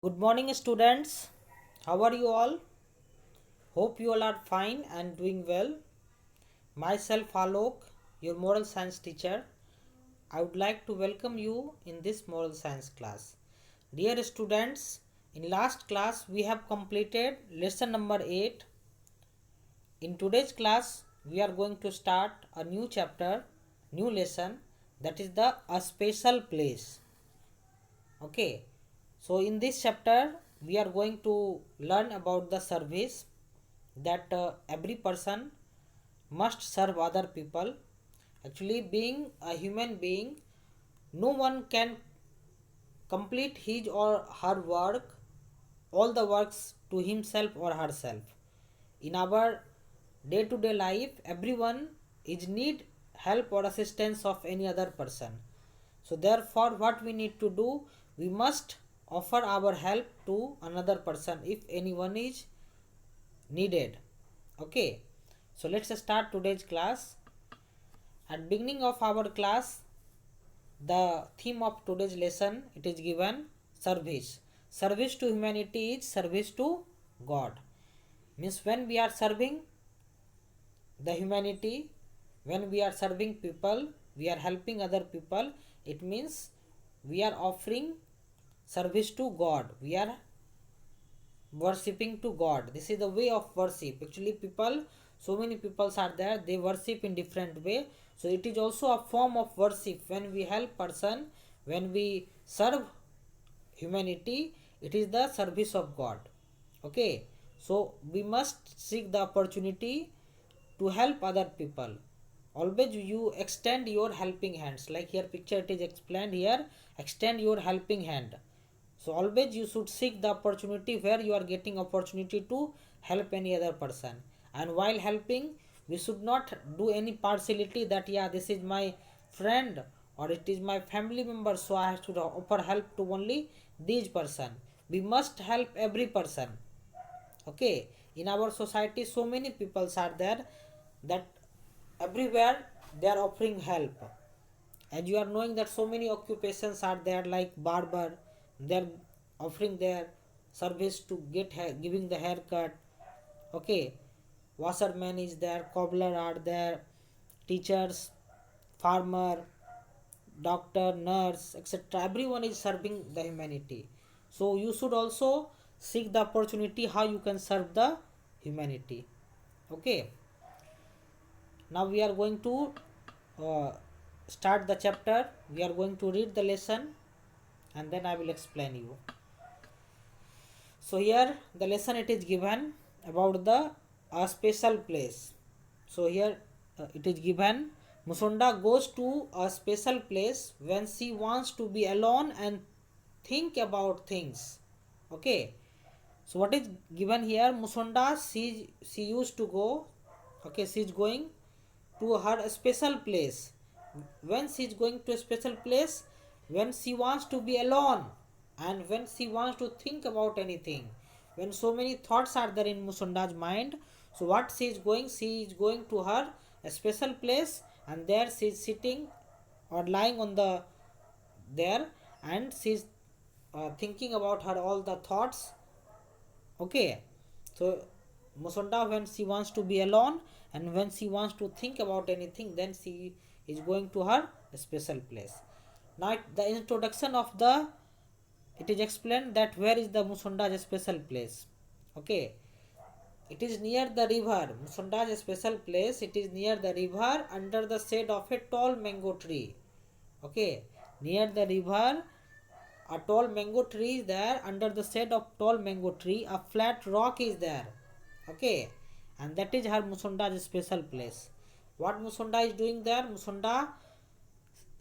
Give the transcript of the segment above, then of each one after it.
Good morning, students. How are you all? Hope you all are fine and doing well. Myself, Alok, your moral science teacher, I would like to welcome you in this moral science class. Dear students, in last class we have completed lesson number 8. In today's class, we are going to start a new chapter, new lesson, that is the a special place. Okay, so in this chapter we are going to learn about the service that every person must serve other people. Actually, being a human being, no one can complete his or her work, all the works to himself or herself. In our day to day life, everyone is need help or assistance of any other person. So therefore what we need to do, we must offer our help to another person if anyone is needed. Okay, so let's start today's class. At beginning of our class, the theme of today's lesson, it is given service. Service to humanity is service to God. Means when we are serving the humanity, when we are serving people, we are helping other people, it means we are offering service to God. We are worshipping to God. This is the way of worship. Actually, people, so many peoples are there, they worship in different way. So it is also a form of worship. When we help person, when we serve humanity, it is the service of God. Okay, so we must seek the opportunity to help other people. Always you extend your helping hands, like here picture it is explained here, extend your helping hand. So always you should seek the opportunity where you are getting opportunity to help any other person. And while helping, we should not do any partiality that yeah, this is my friend or it is my family member, so I have to offer help to only these person. We must help every person. Okay, in our society so many peoples are there that everywhere they are offering help. And you are knowing that so many occupations are there, like barber, they are offering their service to get hair, giving the haircut. Okay, washerman is there, cobbler are there, teachers, farmer, doctor, nurse, etc., everyone is serving the humanity. So you should also seek the opportunity how you can serve the humanity. Okay, now we are going to uh, start the chapter. We are going to read the lesson and then I will explain you. So here the lesson it is given about the a special place. So here it is given, Musonda goes to a special place when she wants to be alone and think about things. Okay, so what is given here, Musonda she used to go, okay, she is going to her special place. When she is going to a special place, when she wants to be alone and when she wants to think about anything, when so many thoughts are there in Musunda's mind, so what she is going to her a special place, and there she is sitting or lying on the there, and she is thinking about her all the thoughts. Okay, so Musonda, when she wants to be alone and when she wants to think about anything, then she is going to her special place. Now the introduction of the, it is explained that where is the Musonda's special place. Okay, it is near the river. Musonda's special place, it is near the river under the shade of a tall mango tree. Okay, near the river a tall mango tree is there, under the shade of tall mango tree a flat rock is there. Okay, and that is her Musunda's special place. What Musunda is doing there, Musunda,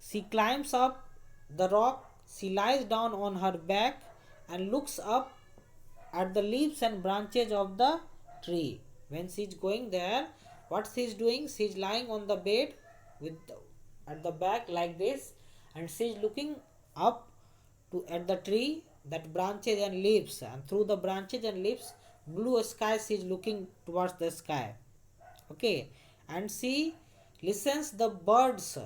she climbs up the rock, she lies down on her back and looks up at the leaves and branches of the tree. When she is going there, what she is doing, she is lying on the bed with at the back like this, and she is looking up to at the tree, that branches and leaves, and through the branches and leaves blue sky, she is looking towards the sky. Okay, and she listens the birds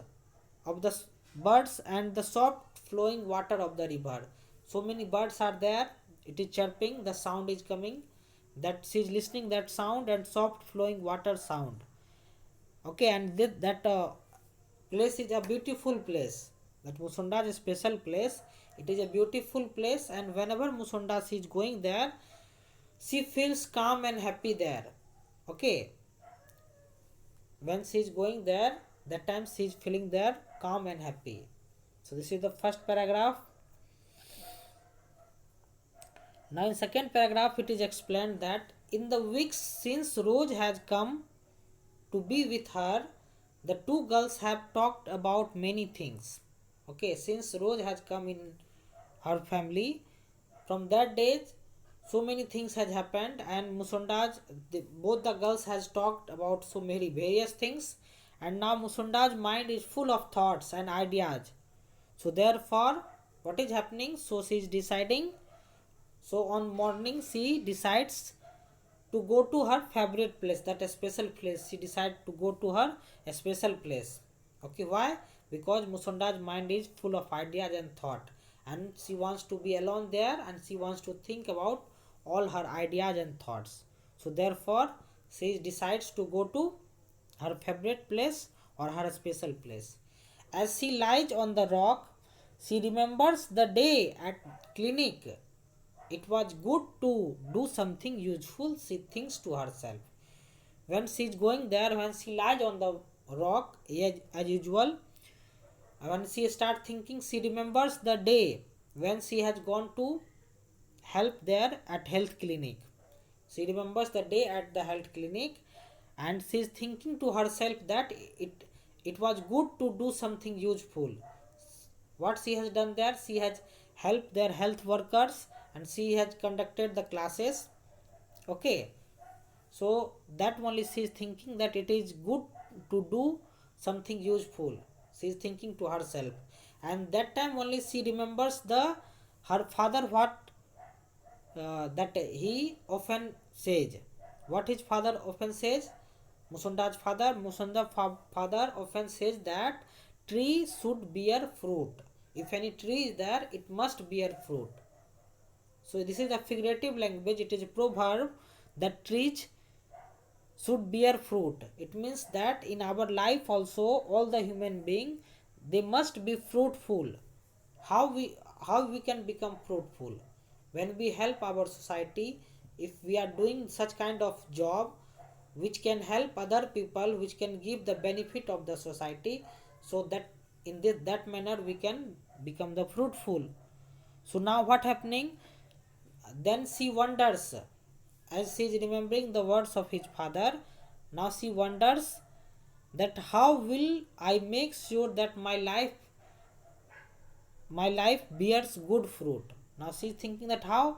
of the birds and the soft flowing water of the river. So many birds are there, it is chirping, the sound is coming, that she is listening that sound and soft flowing water sound. Okay, and that place is a beautiful place. That Musunda is a special place. It is a beautiful place, and whenever Musunda is going there, she feels calm and happy there. Okay, when she is going there, that time she is feeling there calm and happy. So this is the first paragraph. Now in second paragraph it is explained that in the weeks since Rose has come to be with her, the two girls have talked about many things. Okay, since Rose has come in her family, from that day so many things has happened, and Musundaj, both the girls has talked about so many various things, and now Musundaj's mind is full of thoughts and ideas. So therefore, what is happening? So she is deciding. So on morning she decides to go to her favorite place, that a special place. She decided to go to her a special place. Okay, why? Because Musunda's mind is full of ideas and thought, and she wants to be alone there, and she wants to think about all her ideas and thoughts. So therefore, she decides to go to her favorite place or her special place. As she lies on the rock, she remembers the day at clinic. It was good to do something useful, she thinks to herself. When she is going there, when she lies on the rock, as usual, when she starts thinking, she remembers the day when she has gone to help there at health clinic. She remembers the day at the health clinic, and she is thinking to herself that it was good to do something useful. What she has done there, she has helped their health workers, and she has conducted the classes. Okay, so that only she is thinking that it is good to do something useful. She is thinking to herself, and that time only she remembers the her father, what that he often says. What his father often says? Musunda's father often says that tree should bear fruit. If any tree is there, it must bear fruit. So this is a figurative language. It is a proverb that trees should bear fruit. It means that in our life also, all the human being, they must be fruitful. How we can become fruitful? When we help our society, if we are doing such kind of job which can help other people, which can give the benefit of the society, so that in that manner we can become the fruitful. So now what happening? Then she wonders, as she is remembering the words of his father, now she wonders that how will I make sure that my life bears good fruit. Now she is thinking that how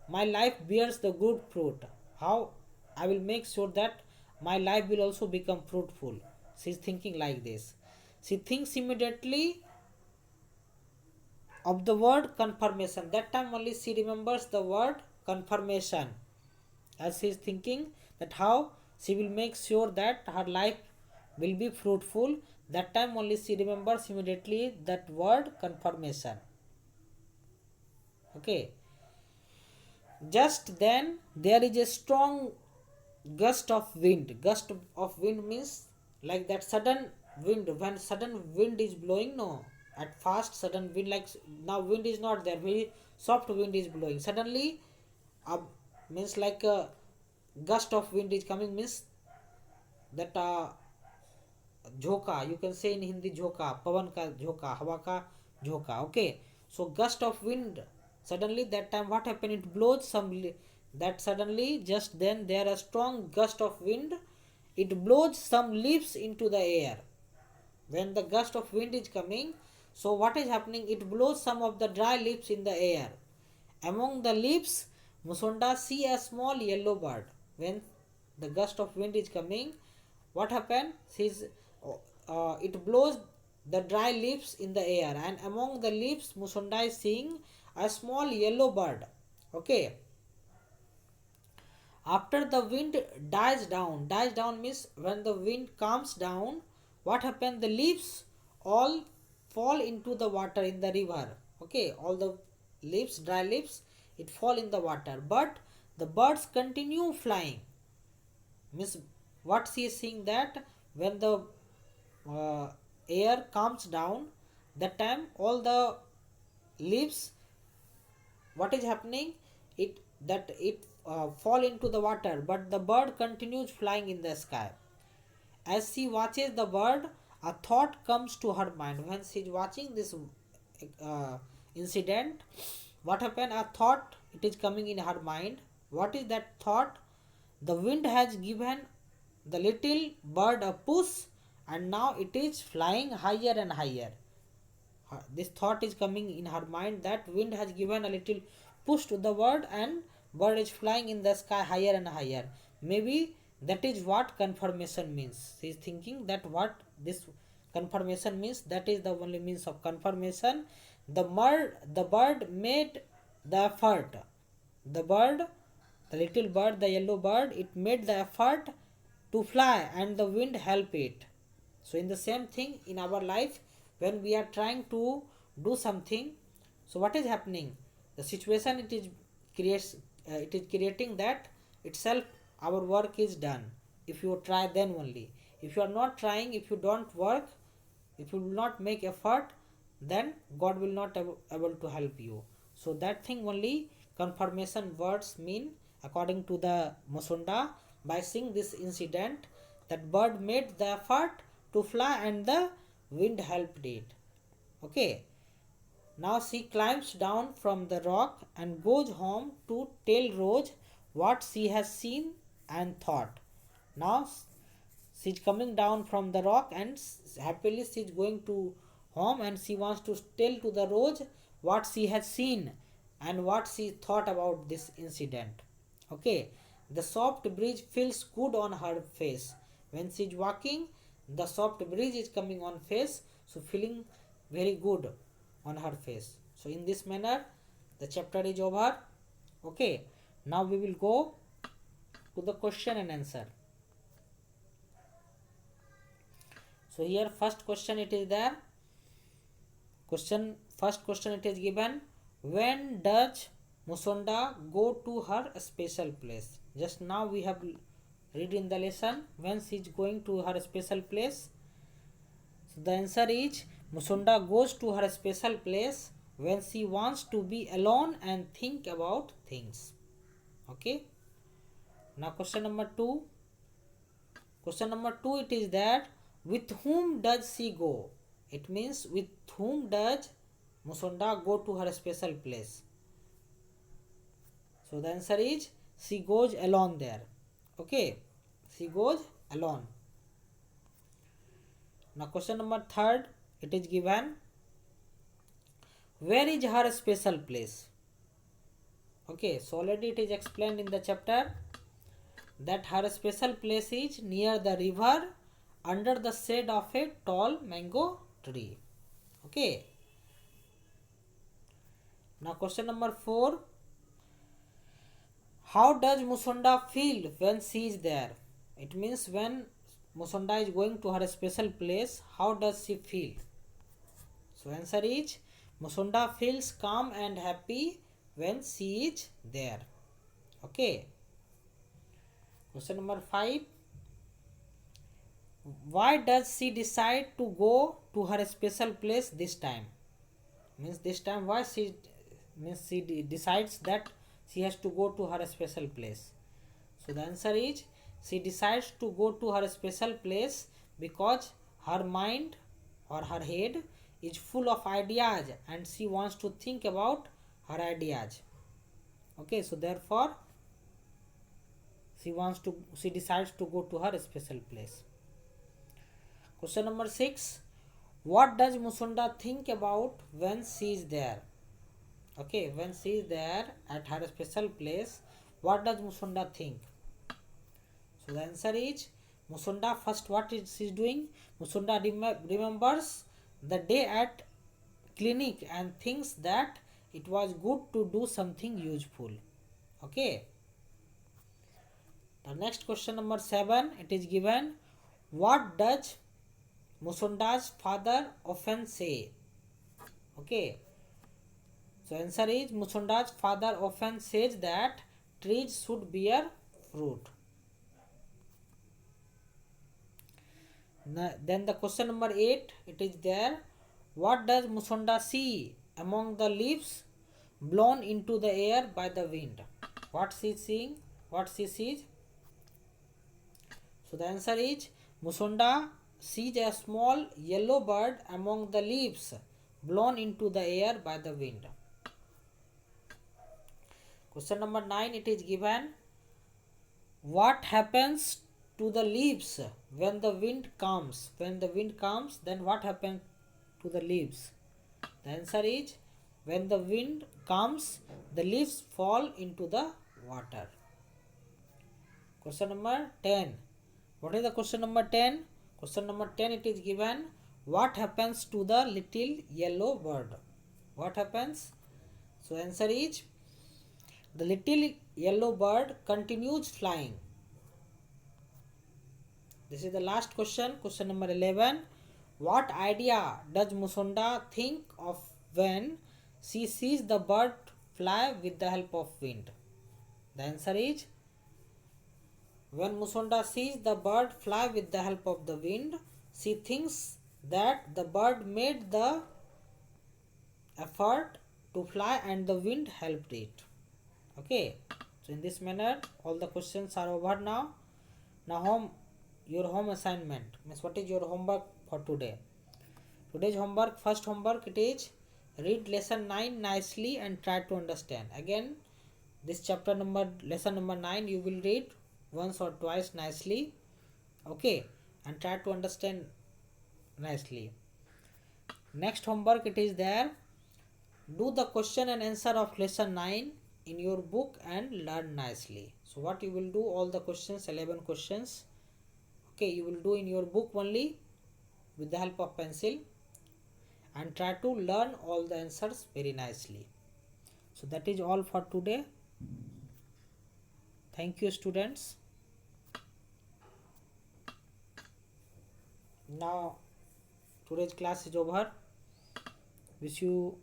my life bears the good fruit, how I will make sure that my life will also become fruitful. She is thinking like this. She thinks immediately of the word confirmation. That time only she remembers the word confirmation, as she is thinking that how she will make sure that her life will be fruitful. That time only she remembers immediately that word confirmation. Okay, just then there is a strong gust of wind. Gust of wind means like that sudden wind, when sudden wind is blowing. No, at fast sudden wind, like now wind is not there, very soft wind is blowing. Suddenly means like a gust of wind is coming, means that झोंका, you can say in Hindi झोंका, पवन का झोंका, हवा का झोंका. Okay, so gust of wind, suddenly that time what happened, it blows some, that suddenly just then there a strong gust of wind, it blows some leaves into the air. When the gust of wind is coming, so what is happening, it blows some of the dry leaves in the air. Among the leaves, Musonda see a small yellow bird. When the gust of wind is coming, what happened? It blows the dry leaves in the air, and among the leaves, Musonda is seeing a small yellow bird. Okay. After the wind dies down means when the wind calms down, what happened? The leaves all fall into the water in the river. Okay, all the leaves, dry leaves, it fall in the water, but the birds continue flying. Means what she is saying, that when the uh, air comes down, that time all the leaves, what is happening, it that it fall into the water, but the bird continues flying in the sky. As she watches the bird, a thought comes to her mind. When she is watching this uh, incident, what happened, a thought it is coming in her mind. What is that thought? The wind has given the little bird a push, and now it is flying higher and higher. This thought is coming in her mind, that wind has given a little push to the bird, and bird is flying in the sky higher and higher. Maybe that is what confirmation means. She is thinking that what this confirmation means, that is the only means of confirmation. The bird made the effort. The bird, the little bird, the yellow bird, it made the effort to fly, and the wind helped it. So in the same thing in our life, when we are trying to do something, so what is happening, the situation it is creating that itself our work is done. If you try, then only. If you are not trying, if you don't work, if you will not make effort, then God will not able to help you. So that thing only confirmation words mean, according to the Musunda. By seeing this incident, that bird made the effort to fly, and the wind helped it. Okay. Now she climbs down from the rock and goes home to tell Rose what she has seen and thought. Now she is coming down from the rock, and happily she is going to home, and she wants to tell to the Rose what she has seen and what she thought about this incident. Okay. The soft breeze feels good on her face. When she is walking, the soft breeze is coming on face, so feeling very good on her face. So in this manner the chapter is over. Okay, now we will go to the question and answer. So here first question it is there. First question it is given, when does Musonda go to her special place? Just now we have read in the lesson, when she is going to her special place. So the answer is, Musonda goes to her special place when she wants to be alone and think about things. Okay. Now question number 2. Question number 2 it is that, with whom does she go? It means, with whom does Musonda go to her special place? So the answer is, she goes alone there. Okay. She goes alone. Now question number 3, it is given, where is her special place? Okay, so already it is explained in the chapter that her special place is near the river, under the shade of a tall mango tree. Okay. Now question number 4, how does Musonda feel when she is there? It means, when Musonda is going to her special place, how does she feel? So answer is, Musonda feels calm and happy when she is there. Okay. Question number 5, why does she decide to go to her special place this time? Means this time why she decides that she has to go to her special place. So the answer is, she decides to go to her special place because her mind or her head is full of ideas, and she wants to think about her ideas. Okay, so therefore she decides to go to her special place. Question number 6, what does Musonda think about when she is there? Okay, when she is there at her special place, what does Musonda think? So the answer is, Musonda first what is she doing? Musonda remembers the day at clinic and thinks that it was good to do something useful. Okay. The next question number 7, it is given, what does Musonda's father often say? Okay. So answer is Musunda's father often says that trees should bear fruit. Then the question number 8, it is there. What does Musunda see among the leaves blown into the air by the wind? What she seeing? What she sees? So the answer is Musunda sees a small yellow bird among the leaves blown into the air by the wind. Question number 9, it is given. What happens to the leaves when the wind comes? When the wind comes, then what happens to the leaves? The answer is when the wind comes, the leaves fall into the water. Question number 10. What is the question number 10? Question number 10, it is given. What happens to the little yellow bird? What happens? So answer is the little yellow bird continues flying. This is the last question. Question number 11. What idea does Musunda think of when she sees the bird fly with the help of wind? The answer is when Musunda sees the bird fly with the help of the wind, she thinks that the bird made the effort to fly and the wind helped it. Okay, so in this manner all the questions are over now. Now your home assignment means what is your homework for today? Today's homework, first homework, it is read lesson 9 nicely and try to understand. Again, this chapter number, lesson number 9, you will read once or twice nicely. Okay, and try to understand nicely. Next homework, it is there. Do the question and answer of lesson 9 in your book and learn nicely. So what you will do, all the questions, 11 questions, okay, you will do in your book only with the help of pencil and try to learn all the answers very nicely. So that is all for today. Thank you, students. Now today's class is over. Wish you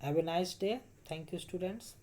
have a nice day. Thank you, students.